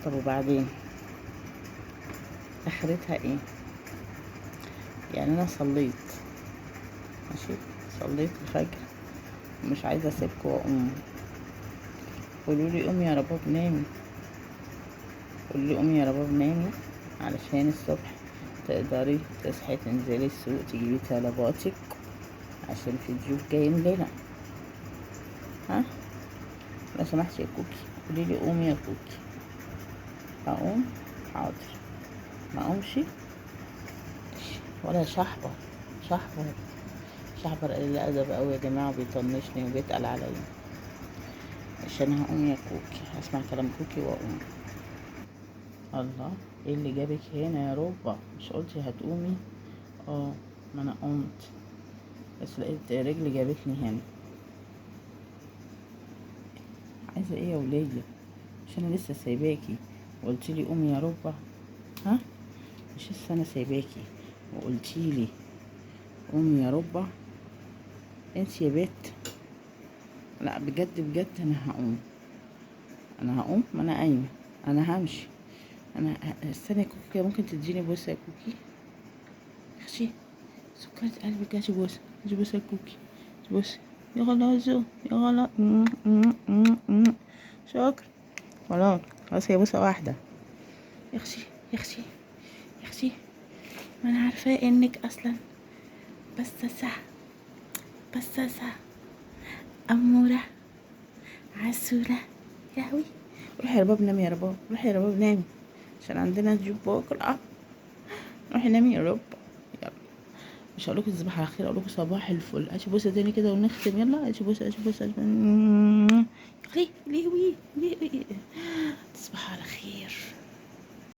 طب وبعدين اخرتها ايه؟ يعني انا صليت، ماشي، صليت الفجر ومش عايزه اسيبكم واقوم. قولولي قومي يا رباب نامي، قولولي قومي يا رباب نامي علشان الصبح تقدري تصحي تنزلي السوق تجيبي طلباتك عشان في ضيوف جايين لنا. ها، لو سمحتي يا كوكي قوليلي قومي يا كوكي. اقوم؟ حاضر. ما اقومش ولا شحبر. شحبر شحبر قليل الادب اوي يا جماعه، بيطنشني وبيتقل عليا. عشان هقوم يا كوكي، هسمع كلام كوكي واقوم. الله، ايه اللي جابك هنا يا ربع؟ مش قلتي هتقومي؟ اه، ما انا قمت، بس لقيت رجلي جابتني هنا. عايزه ايه يا ولية؟ مش انا لسه سايباكي وقلتيلي قومي يا ربع؟ ها، مش لسه انا سايباكي وقلتيلي قومي يا ربع؟ انت يا بت، لا بجد بجد انا هقوم، انا هقوم، ما انا قايمه، انا همشي. استني يا كوكي، ممكن تديني بوسه يا كوكي؟ اختي سكرة قلبك، هاتي بوسه، هاتي بوسه يا كوكي، هاتي بوسه. يا غلازو، يا غلا. شكرا. خلاص خلاص، هي بوسه واحده. يا اختي، يا اختي، يا اختي، ما انا عارفه انك اصلا بساسه، بساسه، اموره، عسوله. يا لهوي، روحي يا رباب نامي، يا رباب روحي يا رباب نامي عشان عندنا ضيوف بكره. روحي نامي يا رب. يلا، مش هقولكوا تصبحوا على خير، اقولكوا صباح الفل. اشي بوسه تاني كده ونختم. يلا اشي بوسه، اشي بوسه، ليه ليه تصبحوا على خير.